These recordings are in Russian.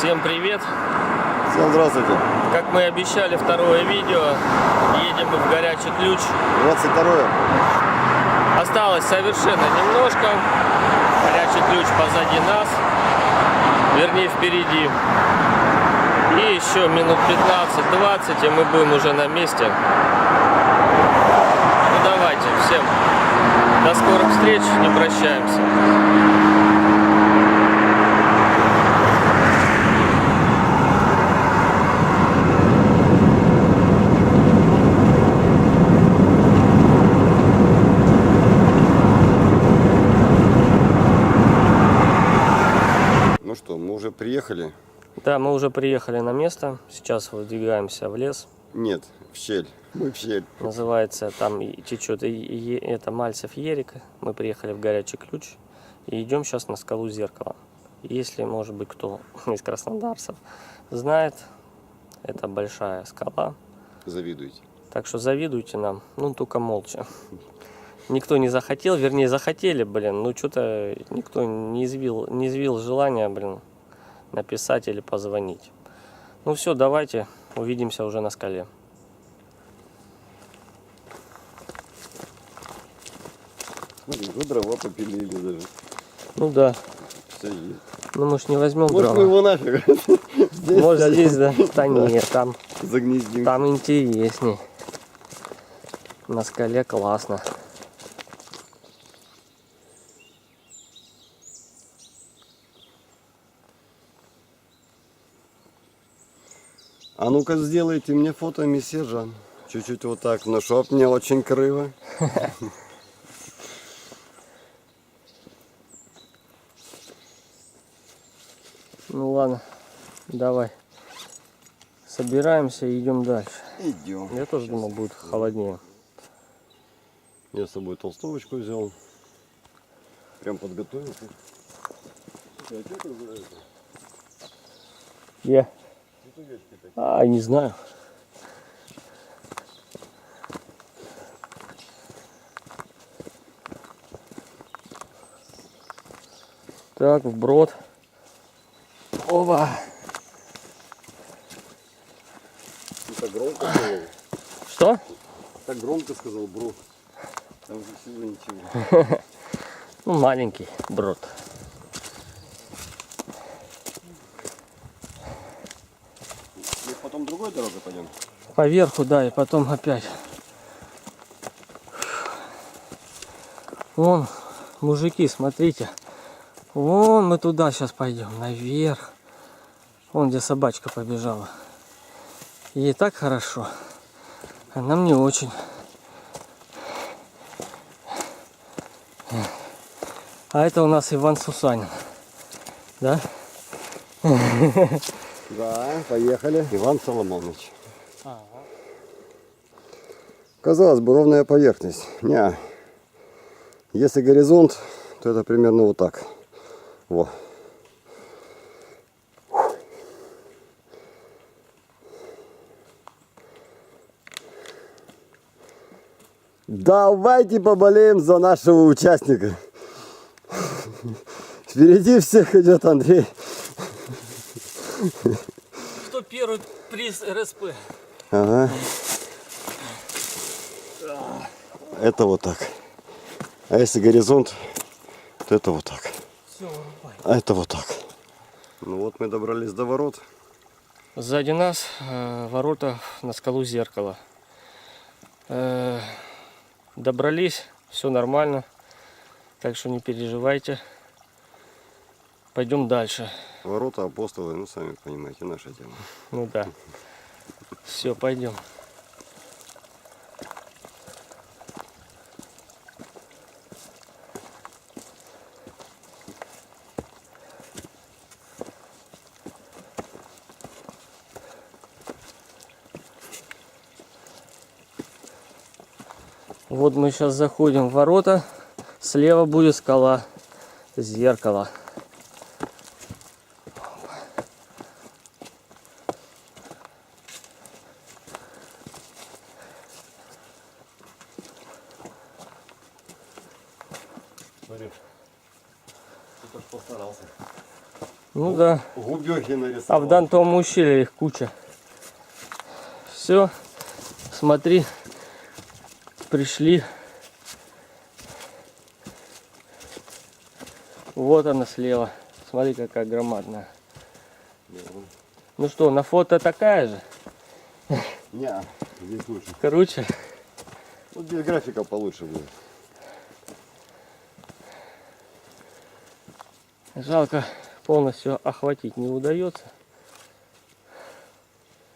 Всем привет! Всем здравствуйте! Как мы и обещали, второе видео. Едем мы в Горячий Ключ. 22-е. Осталось совершенно немножко. Горячий Ключ позади нас. Вернее, впереди. И еще минут 15-20, и мы будем уже на месте. Ну давайте, всем до скорых встреч, не прощаемся. Ну что, мы уже приехали? Да, мы уже приехали на место. Сейчас выдвигаемся в лес. Нет, в щель. Мы в щель. Называется, там течет это Мальцев Ерик. Мы приехали в Горячий Ключ и идем сейчас на скалу Зеркало. Если, может быть, кто из краснодарцев знает, это большая скала. Завидуете. Так что завидуйте нам, ну только молча. Никто не захотел, вернее захотели, блин, ну что-то никто не извил желания, блин, написать или позвонить. Ну все, давайте увидимся уже на скале. Смотри, вы дрова попилили даже. Ну да. Все есть. Ну мы ж не возьмем Может, дрова. мы его нафиг. Здесь Может сядем. здесь, да? Да нет, там Загнездим. интересней. На скале классно. А ну-ка сделайте мне фото, месье Жан. Чуть-чуть вот так, ну чтоб мне очень криво. Ну ладно, давай. Собираемся и идем дальше. Идем. Я тоже думал, будет холоднее. Я с собой толстовочку взял. Прям подготовился. Слушай, а что это за это? Я? Цветочки такие. Не знаю. Так, вброд. Ова. Ты так громко сказал. Что? Так громко сказал, бро. Там же всего ничего. Ну, маленький брод. Мы потом другой дорогой пойдем. Поверху, да, и потом опять. Вон, мужики, смотрите. Вон мы туда сейчас пойдем, наверх. Вон, где собачка побежала. Ей так хорошо, а нам не очень. А это у нас Иван Сусанин. Да? Да, поехали. Иван Соломонович. Казалось бы, ровная поверхность. Не. Если горизонт, то это примерно вот так. Во. Давайте поболеем за нашего участника. Впереди всех идет Андрей. Кто первый приз РСП? Ага. Это вот так. А если горизонт, то это вот так. Все, вырубай. А это вот так. Ну вот мы добрались до ворот. Сзади нас ворота на скалу Зеркало. Добрались, все нормально. Так что не переживайте. Пойдем дальше. Ворота апостолы, ну сами понимаете, наша тема. Ну да. Все, пойдем. Вот мы сейчас заходим в ворота. Слева будет скала Зеркало. Смотри, ты так постарался. Ну да. Губехи А в нарисовал. Дантовом ущелье их куча. Все, смотри, пришли. Вот она слева. Смотри, какая громадная. Ну что, на фото такая же? Не, здесь лучше. Короче, Вот здесь графика получше будет. жалко, полностью охватить не удается.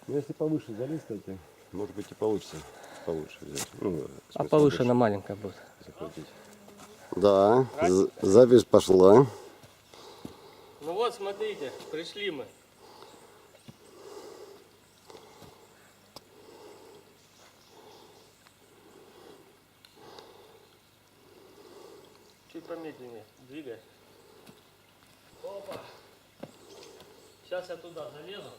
Но если повыше залезть, кстати, может быть и получится получше взять. Ну, в А смысле, повыше больше она маленькая будет. захватить. Да, запись пошла. Ну вот, смотрите, пришли мы. Чуть помедленнее, двигай. Опа. Сейчас я туда залезу.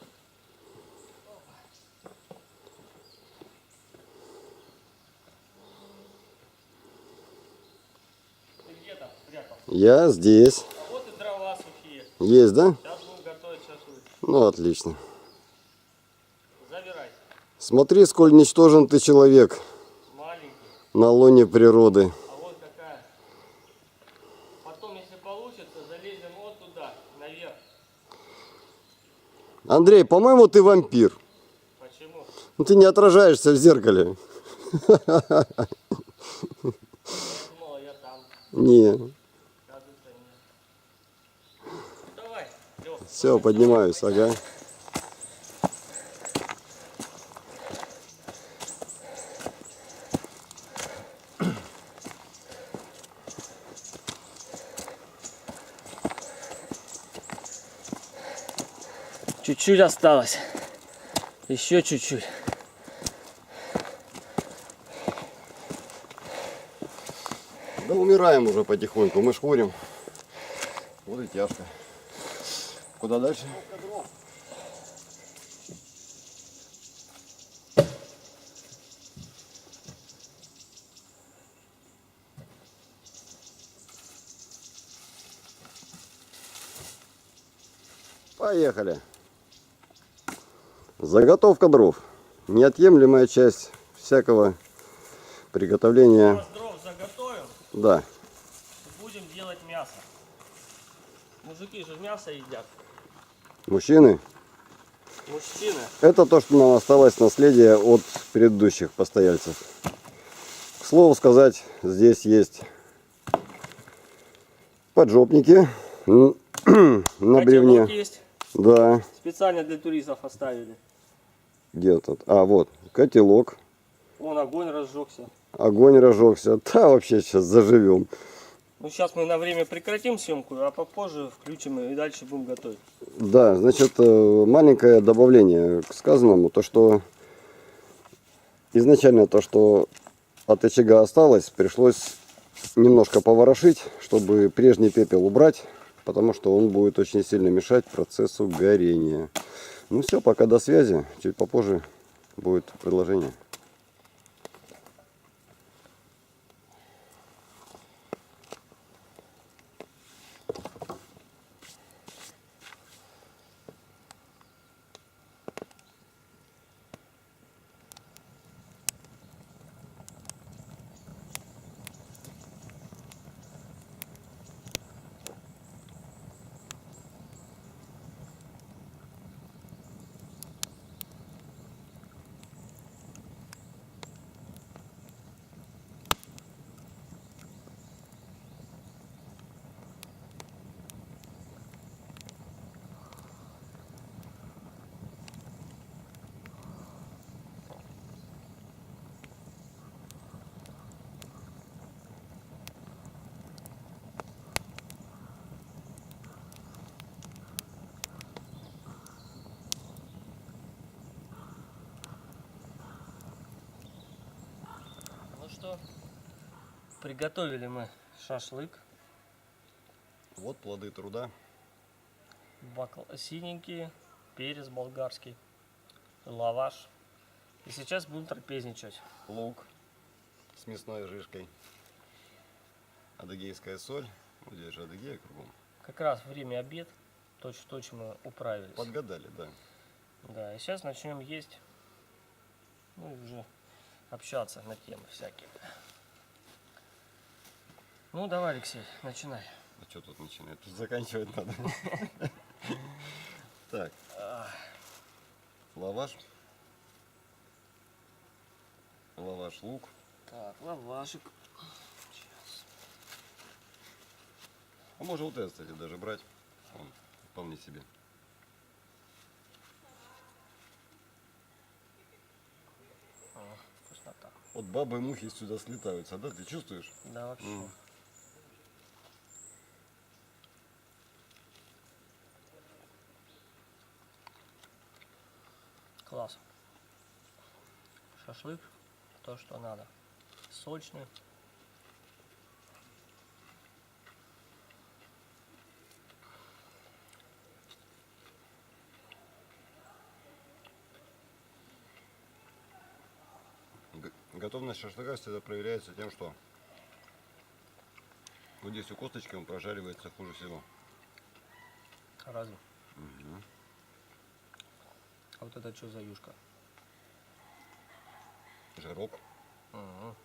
Ты где там спрятался? Я здесь. А вот и дрова сухие. Есть, да? Сейчас будем готовить шашлык. Ну, отлично. Забирай. Смотри, сколь ничтожен ты человек Маленький. на лоне природы. А вот какая. Потом, если получится, залезем вот туда, наверх. Андрей, по-моему, ты вампир. Почему? Ну, ты не отражаешься в зеркале. Я думала, я там. Не. Кажется, нет. Ну, давай, Лёх. Все, поднимаюсь, ага. Чуть-чуть осталось. Еще чуть-чуть. Да умираем уже потихоньку, мы ж курим. Вот и тяжко. Куда дальше? Поехали. Заготовка дров. Неотъемлемая часть всякого приготовления. Сейчас дров заготовим, Да. будем делать мясо. Мужики же мясо едят. Мужчины. Мужчины. Это то, что нам осталось наследие от предыдущих постояльцев. К слову сказать, здесь есть поджопники на бревне. Котелок есть. Да. Специально для туристов оставили. Где тут? А, вот, котелок. Вон огонь разжегся. Огонь разжегся. Да, вообще сейчас заживем. Ну сейчас мы на время прекратим съемку, а попозже включим и дальше будем готовить. Да, значит, маленькое добавление к сказанному. То, что изначально то, что от очага осталось, пришлось немножко поворошить, чтобы прежний пепел убрать, потому что он будет очень сильно мешать процессу горения. Ну все, пока до связи. Чуть попозже будет предложение. Ну что, приготовили мы шашлык. Вот плоды труда. Синенькие, перец болгарский, лаваш. И сейчас будем трапезничать. Лук с мясной жижкой. Адыгейская соль. Вот здесь же Адыгея кругом. Как раз время обед, точь-в-точь мы управились. Подгадали, да. Да, и сейчас начнем есть. Ну и уже общаться на темы всякие. Ну давай, Алексей, начинай. А что тут начинать? Тут заканчивать надо. Так. Лаваш. Лаваш, лук. Так, лавашек. А можно вот это, кстати, даже брать. Он вполне себе. О, вкуснота. Вот бабы и мухи сюда слетаются, да? Ты чувствуешь? Да, вообще. Класс. Шашлык, то, что надо. Сочный. Готовность шашлыка всегда проверяется тем, что вот здесь у косточки он прожаривается хуже всего. Разве? А вот это что за юшка? Жирок. Угу.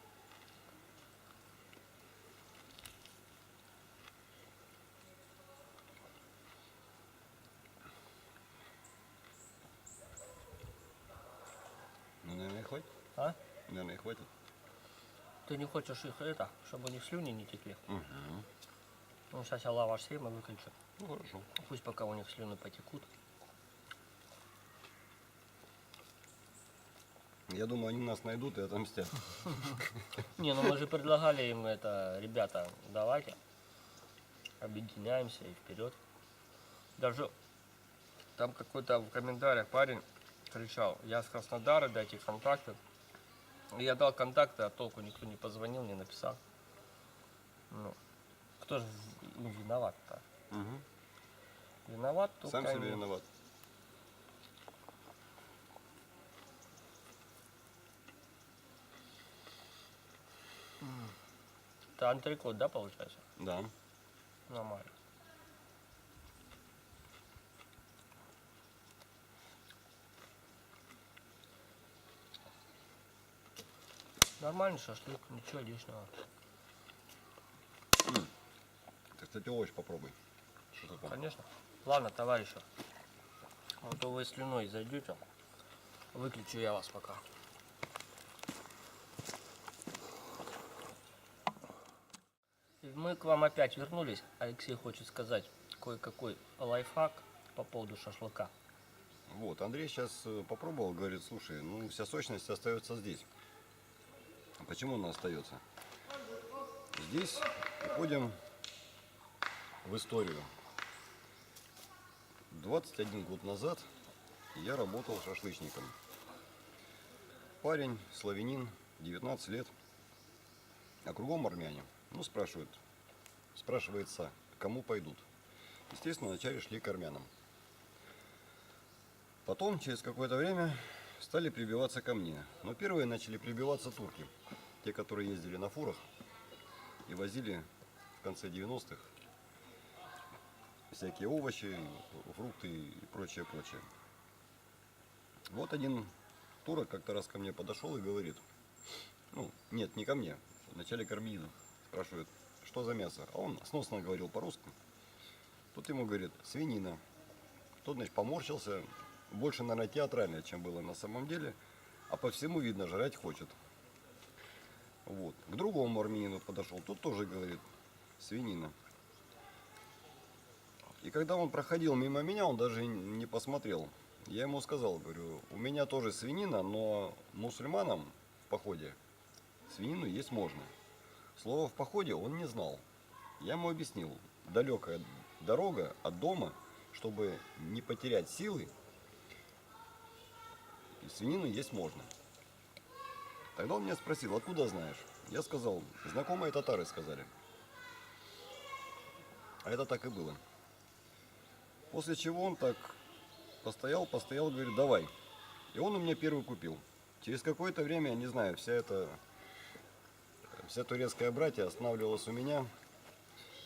Ну, наверное, и хватит. А? Наверное, и хватит. Ты не хочешь их это, чтобы у них слюни не текли? Угу. Ну, сейчас я лаваш съем и выключу. Ну, хорошо. Пусть пока у них слюны потекут. Я думаю, они нас найдут и отомстят. Не, ну мы же предлагали им это, ребята, давайте объединяемся и вперед. Даже там какой-то в комментариях парень кричал: я с Краснодара, дайте контакты. И я дал контакты, а толку никто не позвонил, не написал. Ну, кто же виноват-то? Угу. Виноват только Сам себе они. виноват. Это антрикот, да, получается? Да. Нормально. Нормальный шашлык, ничего лишнего. Ты, кстати, овощ попробуй. Что такое? Конечно. Ладно, товарищи. А то вы слюной зайдете. Выключу я вас пока. И мы к вам опять вернулись. Алексей хочет сказать кое-какой лайфхак по поводу шашлыка. Вот, Андрей сейчас попробовал, говорит, слушай, ну вся сочность остается здесь. А почему она остается? Здесь уходим в историю. 21 год назад я работал шашлычником. Парень, славянин, 19 лет, а кругом армяне. Ну, спрашивается, кому пойдут. Естественно, вначале шли к армянам. Потом, через какое-то время, стали прибиваться ко мне. Но первые начали прибиваться турки. Те, которые ездили на фурах и возили в конце 90-х всякие овощи, фрукты и прочее, прочее. Вот один турок как-то раз ко мне подошел и говорит, ну, нет, не ко мне, вначале к армянину, спрашивает, что за мясо? А он сносно говорил по-русски. Тут ему говорит, свинина. Тот, значит, поморщился, больше, наверное, театрально, чем было на самом деле, а по всему видно, жрать хочет. Вот. К другому армянину подошел, тот тоже говорит, свинина. И когда он проходил мимо меня, он даже не посмотрел. Я ему сказал, говорю, у меня тоже свинина, но мусульманам в походе свинину есть можно. Слово «в походе» он не знал. Я ему объяснил, далекая дорога от дома, чтобы не потерять силы, и свинину есть можно. Тогда он меня спросил, откуда знаешь? Я сказал, знакомые татары сказали. А это так и было. После чего он так постоял, говорит, давай. И он у меня первый купил. Через какое-то время, я не знаю, вся турецкая братья останавливалась у меня,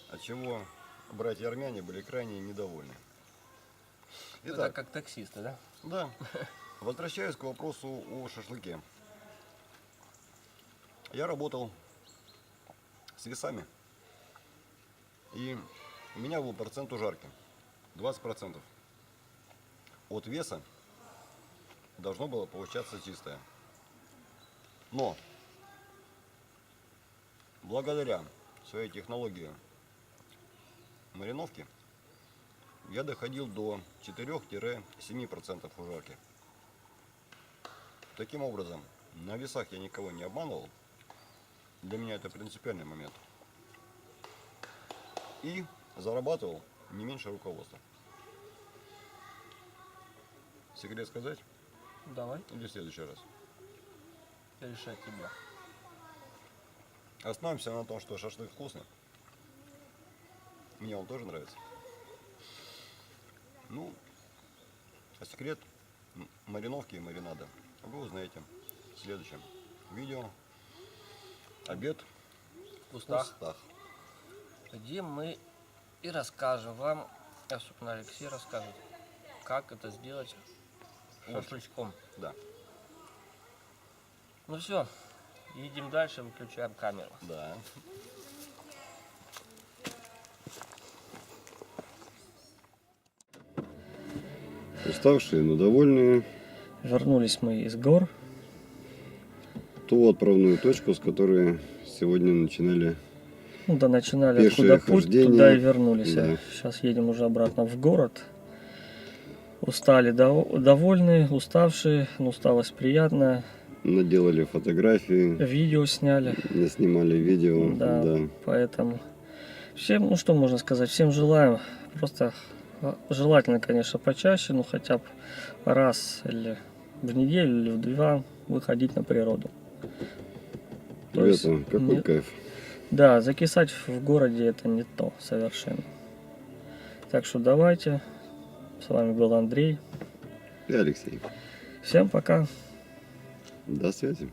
от чего братья армяне были крайне недовольны. Это Итак, как таксисты, да? да, возвращаясь к вопросу о шашлыке. Я работал с весами, и у меня был процент ужарки 20%. От веса должно было получаться чистое. Но благодаря своей технологии мариновки я доходил до 4-7% ужарки. Таким образом, на весах я никого не обманывал. Для меня это принципиальный момент. И зарабатывал не меньше руководства. Секрет сказать? Давай, Или в следующий раз? решать тебя. Остановимся на том, что шашлык вкусный. Мне он тоже нравится. Ну, а секрет мариновки и маринада вы узнаете в следующем видео. Обед В в кустах. кустах. Где мы и расскажем вам, особенно Алексей расскажет, как это сделать шашлычком. Да, Ну все, едем дальше, выключаем камеру. да. Уставшие, но довольные. Вернулись мы из гор. Ту отправную точку, с которой сегодня начинали. Ну да, начинали Пешее откуда путь, хождение. туда и вернулись. Да. Сейчас едем уже обратно в город. Устали, довольны, уставшие, но усталость приятная. Наделали фотографии, Видео сняли. снимали видео. Да, Да. поэтому всем, ну что можно сказать, всем желаем, просто желательно, конечно, почаще, ну хотя бы раз или в неделю, или в 2 выходить на природу. То есть Ребята, какой не- кайф. Да, закисать в городе это не то совершенно. Так что давайте, с вами был Андрей, И Алексей. всем пока. До связи.